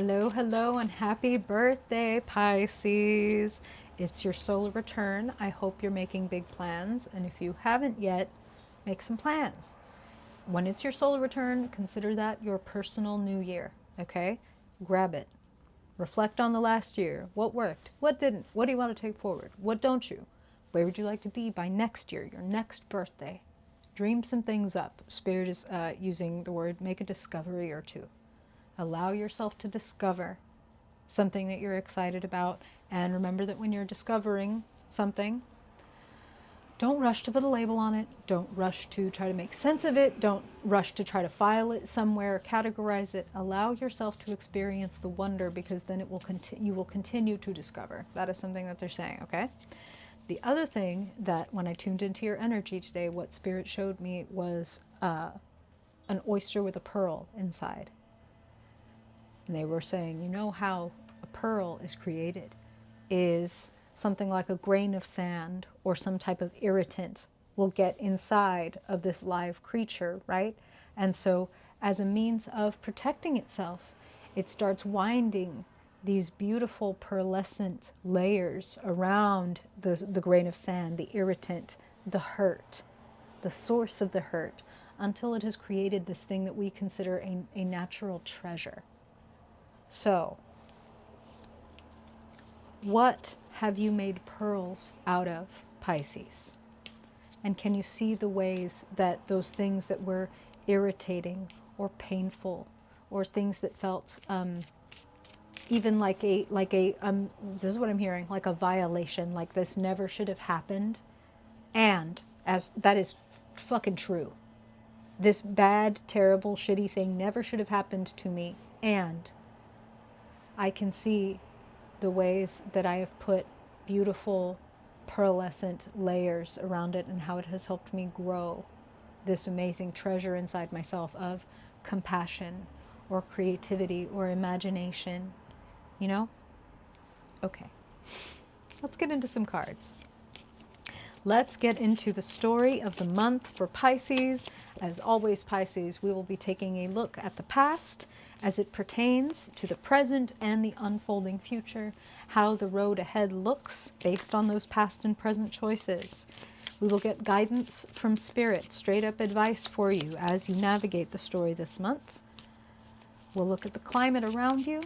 Hello, hello, and happy birthday, Pisces. It's your solar return. I hope you're making big plans, and if you haven't yet, make some plans. When it's your solar return, consider that your personal new year, okay? Grab it. Reflect on the last year. What worked? What didn't? What do you want to take forward? What don't you? Where would you like to be by next year, your next birthday? Dream some things up. Spirit is using the word make a discovery or two. Allow yourself to discover something that you're excited about. And remember that when you're discovering something, don't rush to put a label on it. Don't rush to try to make sense of it. Don't rush to try to file it somewhere, categorize it. Allow yourself to experience the wonder, because then you will continue to discover. That is something that they're saying, okay? The other thing that when I tuned into your energy today, what Spirit showed me was an oyster with a pearl inside. And they were saying, you know how a pearl is created is something like a grain of sand or some type of irritant will get inside of this live creature, right? And so as a means of protecting itself, it starts winding these beautiful pearlescent layers around the grain of sand, the irritant, the hurt, the source of the hurt, until it has created this thing that we consider a natural treasure. So, what have you made pearls out of, Pisces? And can you see the ways that those things that were irritating or painful, or things that felt even this is what I'm hearing, like a violation, like this never should have happened, and as that is fucking true. This bad, terrible, shitty thing never should have happened to me, and I can see the ways that I have put beautiful pearlescent layers around it, and how it has helped me grow this amazing treasure inside myself of compassion or creativity or imagination, you know? Okay, let's get into some cards. Let's get into the story of the month for Pisces. As always, Pisces, we will be taking a look at the past as it pertains to the present and the unfolding future, how the road ahead looks based on those past and present choices. We will get guidance from Spirit, straight up advice for you as you navigate the story this month. We'll look at the climate around you,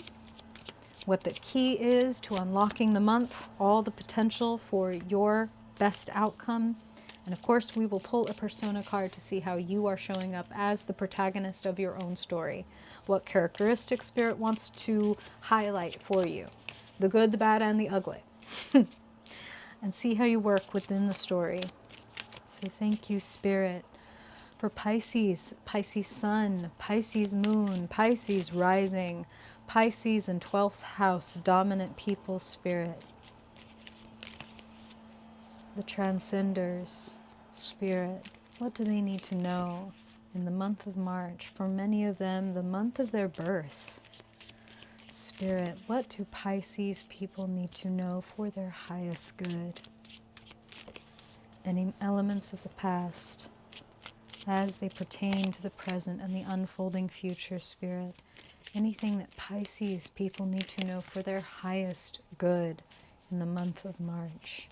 what the key is to unlocking the month, all the potential for your best outcome. And of course, we will pull a persona card to see how you are showing up as the protagonist of your own story. What characteristics Spirit wants to highlight for you. The good, the bad, and the ugly. And see how you work within the story. So thank you, Spirit, for Pisces, Pisces Sun, Pisces Moon, Pisces Rising, Pisces in 12th house, dominant people spirit. The Transcenders, Spirit, what do they need to know in the month of March? For many of them, the month of their birth. Spirit, what do Pisces people need to know for their highest good? Any elements of the past as they pertain to the present and the unfolding future, Spirit. Anything that Pisces people need to know for their highest good in the month of March.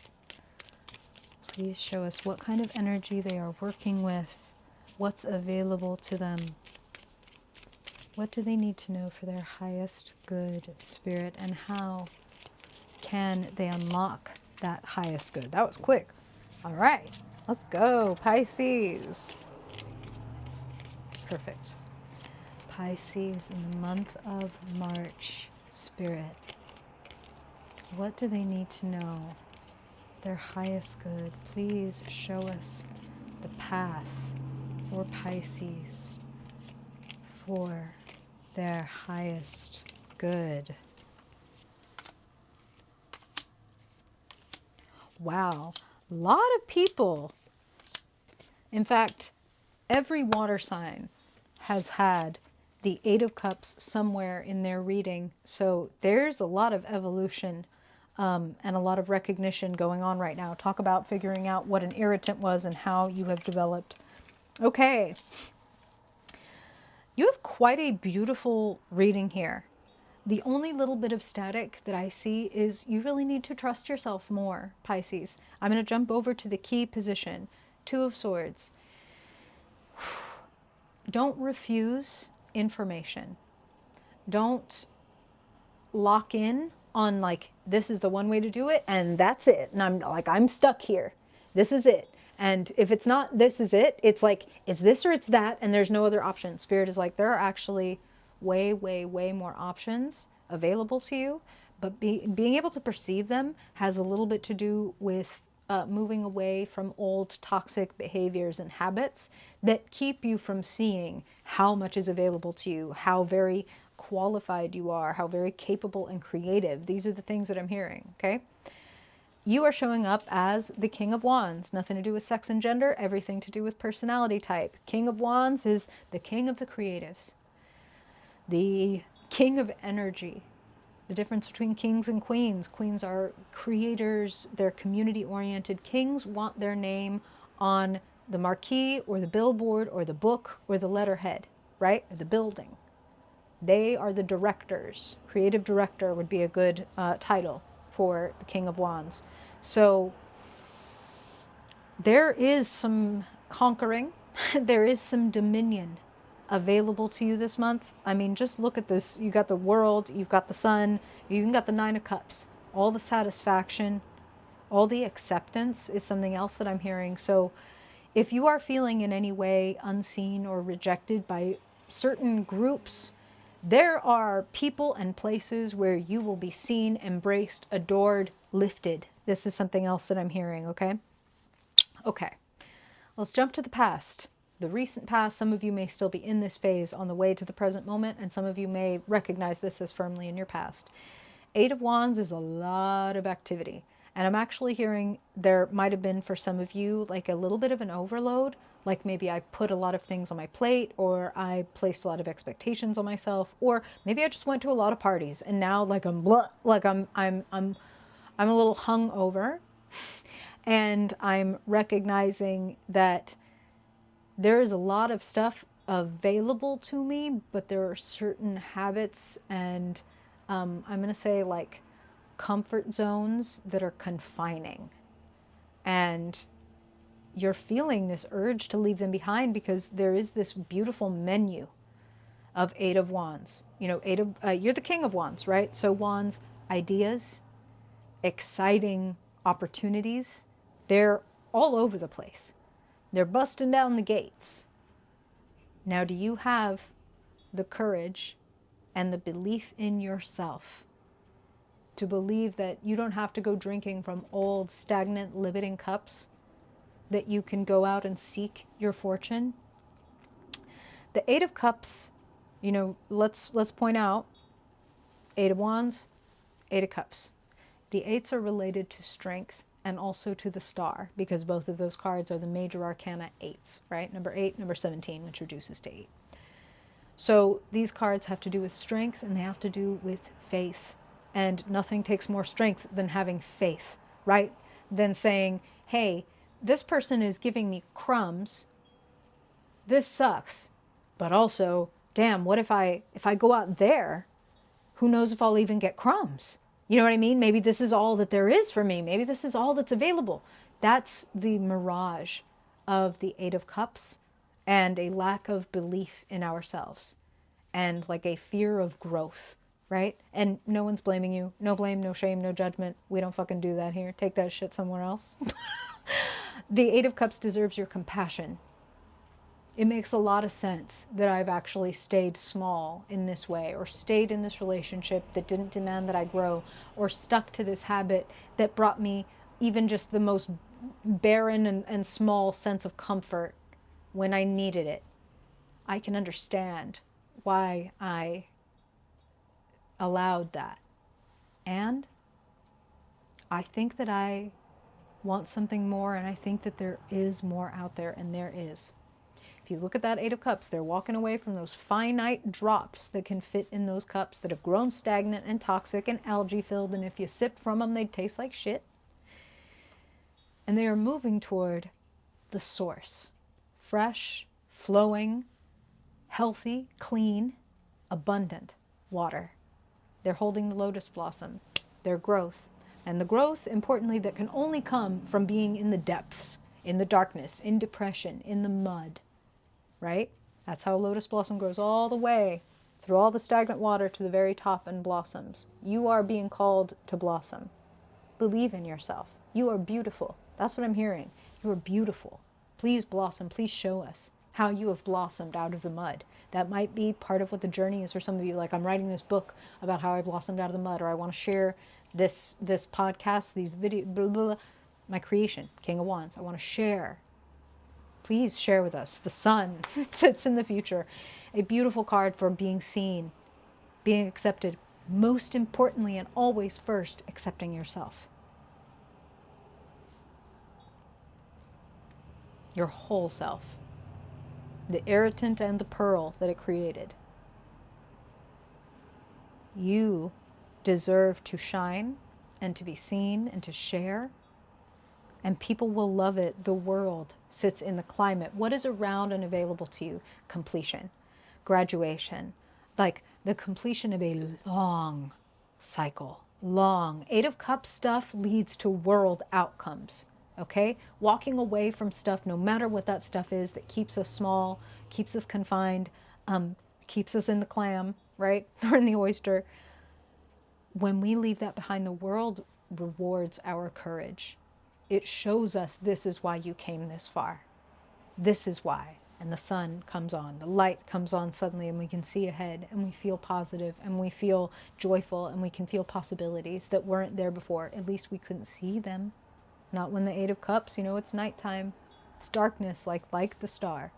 Please show us what kind of energy they are working with, what's available to them. What do they need to know for their highest good, Spirit, and how can they unlock that highest good? That was quick. All right, let's go, Pisces. Perfect. Pisces in the month of March, Spirit. What do they need to know? Their highest good. Please show us the path for Pisces for their highest good. Wow, a lot of people. In fact, every water sign has had the Eight of Cups somewhere in their reading. So there's a lot of evolution and a lot of recognition going on right now. Talk about figuring out what an irritant was and how you have developed. Okay. You have quite a beautiful reading here. The only little bit of static that I see is you really need to trust yourself more, Pisces. I'm going to jump over to the key position. Two of Swords. Don't refuse information. Don't lock in on like, this is the one way to do it and that's it. And I'm like, I'm stuck here. This is it. And if it's not, this is it. It's like, it's this or it's that. And there's no other option. Spirit is like, there are actually way, way, way more options available to you. But being able to perceive them has a little bit to do with moving away from old toxic behaviors and habits that keep you from seeing how much is available to you, how very qualified you are, how very capable and creative. These are the things that I'm hearing, okay? You are showing up as the King of Wands. Nothing to do with sex and gender, everything to do with personality type. King of Wands is the king of the creatives, the king of energy. The difference between kings and queens. Queens are creators, they're community-oriented. Kings want their name on the marquee or the billboard or the book or the letterhead, right? Or the building. They are the directors. Creative director would be a good title for the King of Wands. So there is some conquering, there is some dominion available to you this month. I mean, just look at this. You got the World, you've got the Sun, you even got the Nine of Cups. All the satisfaction, all the acceptance is something else that I'm hearing. So if you are feeling in any way unseen or rejected by certain groups, there are people and places where you will be seen, embraced, adored, lifted. This is something else that I'm hearing, okay? Okay, let's jump to the past. The recent past. Some of you may still be in this phase on the way to the present moment, and some of you may recognize this as firmly in your past. Eight of Wands is a lot of activity. And I'm actually hearing there might have been for some of you like a little bit of an overload. Like maybe I put a lot of things on my plate, or I placed a lot of expectations on myself, or maybe I just went to a lot of parties and now like I'm blah, like I'm a little hungover, and I'm recognizing that there is a lot of stuff available to me, but there are certain habits and I'm going to say like comfort zones that are confining. And you're feeling this urge to leave them behind because there is this beautiful menu of Eight of Wands. You know, you're the King of Wands, right? So wands, ideas, exciting opportunities, they're all over the place. They're busting down the gates. Now, do you have the courage and the belief in yourself to believe that you don't have to go drinking from old, stagnant, limiting cups, that you can go out and seek your fortune? The Eight of Cups, you know, let's point out, Eight of Wands, Eight of Cups. The eights are related to strength and also to the star, because both of those cards are the major arcana eights, right? Number 8, number 17, which reduces to 8. So these cards have to do with strength, and they have to do with faith. And nothing takes more strength than having faith, right? Than saying, hey, this person is giving me crumbs. This sucks. But also, damn, what if I go out there, who knows if I'll even get crumbs? You know what I mean? Maybe this is all that there is for me. Maybe this is all that's available. That's the mirage of the Eight of Cups, and a lack of belief in ourselves, and like a fear of growth, right? And no one's blaming you. No blame, no shame, no judgment. We don't fucking do that here. Take that shit somewhere else. The Eight of Cups deserves your compassion. It makes a lot of sense that I've actually stayed small in this way, or stayed in this relationship that didn't demand that I grow, or stuck to this habit that brought me even just the most barren and small sense of comfort when I needed it. I can understand why I allowed that. And I think that I want something more, and I think that there is more out there, and there is. If you look at that Eight of Cups, they're walking away from those finite drops that can fit in those cups that have grown stagnant and toxic and algae filled, and if you sip from them, they'd taste like shit. And they are moving toward the source. Fresh, flowing, healthy, clean, abundant water. They're holding the lotus blossom, their growth. And the growth, importantly, that can only come from being in the depths, in the darkness, in depression, in the mud, right? That's how a lotus blossom grows all the way through all the stagnant water to the very top and blossoms. You are being called to blossom. Believe in yourself. You are beautiful. That's what I'm hearing. You are beautiful. Please blossom. Please show us how you have blossomed out of the mud. That might be part of what the journey is for some of you. Like, I'm writing this book about how I blossomed out of the mud, or I want to share this podcast, these video, blah, blah, blah, my creation, King of Wands. I want to share. Please share with us. The sun sits in the future. A beautiful card for being seen, being accepted. Most importantly and always first, accepting yourself. Your whole self. The irritant and the pearl that it created. You deserve to shine and to be seen and to share. And people will love it. The world sits in the climate. What is around and available to you? Completion, graduation, like the completion of a long cycle. Long. 8 of Cups stuff leads to world outcomes. Okay? Walking away from stuff, no matter what that stuff is, that keeps us small, keeps us confined, keeps us in the clam, right? Or in the oyster. When we leave that behind, the world rewards our courage. It shows us this is why you came this far. This is why. And the sun comes on, the light comes on suddenly, and we can see ahead, and we feel positive, and we feel joyful, and we can feel possibilities that weren't there before. At least we couldn't see them. Not when the 8 of Cups, it's nighttime. It's darkness, like the star.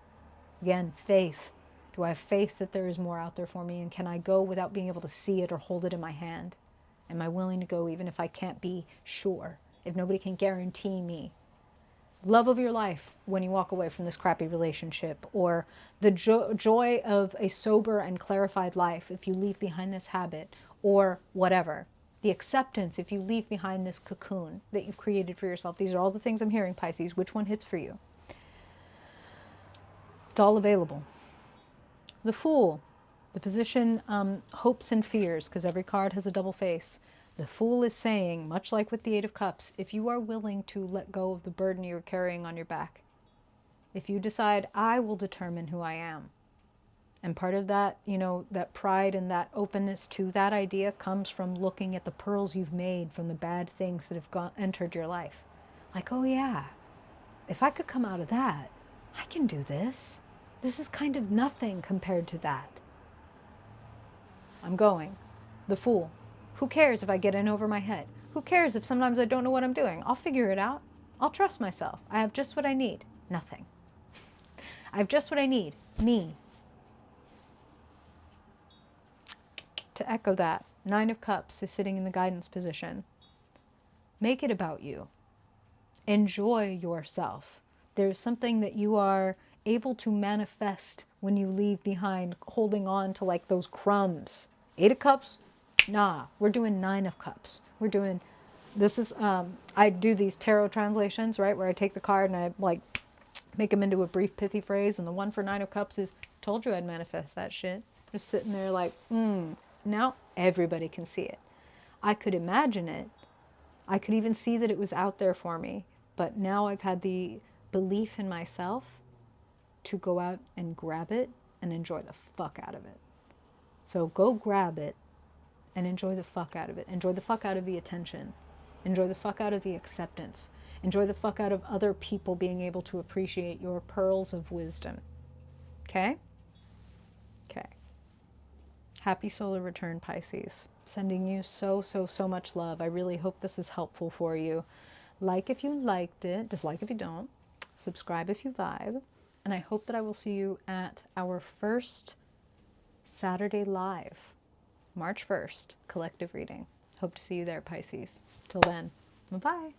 Again, faith. Do I have faith that there is more out there for me? And can I go without being able to see it or hold it in my hand? Am I willing to go even if I can't be sure? If nobody can guarantee me? Love of your life when you walk away from this crappy relationship, or the joy of a sober and clarified life if you leave behind this habit, or whatever. The acceptance if you leave behind this cocoon that you've created for yourself. These are all the things I'm hearing, Pisces. Which one hits for you? It's all available. The Fool, the position, hopes and fears, because every card has a double face. The Fool is saying, much like with the 8 of Cups, if you are willing to let go of the burden you're carrying on your back, if you decide, I will determine who I am. And part of that, that pride and that openness to that idea comes from looking at the pearls you've made from the bad things that have entered your life. Like, oh yeah, if I could come out of that, I can do this. This is kind of nothing compared to that. I'm going. The Fool. Who cares if I get in over my head? Who cares if sometimes I don't know what I'm doing? I'll figure it out. I'll trust myself. I have just what I need. Nothing. I have just what I need. Me. To echo that, 9 of Cups is sitting in the guidance position. Make it about you. Enjoy yourself. There's something that you are able to manifest when you leave behind holding on to like those crumbs. 8 of Cups? Nah, we're doing 9 of Cups. We're doing, this is, I do these tarot translations, right, where I take the card and I like make them into a brief pithy phrase, and the one for 9 of Cups is, told you I'd manifest that shit. Just sitting there like, now everybody can see it. I could imagine it. I could even see that it was out there for me, but now I've had the belief in myself to go out and grab it and enjoy the fuck out of it. So go grab it and enjoy the fuck out of it. Enjoy the fuck out of the attention. Enjoy the fuck out of the acceptance. Enjoy the fuck out of other people being able to appreciate your pearls of wisdom. Okay? Okay. Happy solar return, Pisces. Sending you so much love. I really hope this is helpful for you. Like if you liked it. Dislike if you don't. Subscribe if you vibe. And I hope that I will see you at our first Saturday live. March 1st, collective reading. Hope to see you there, Pisces. Till then, bye-bye.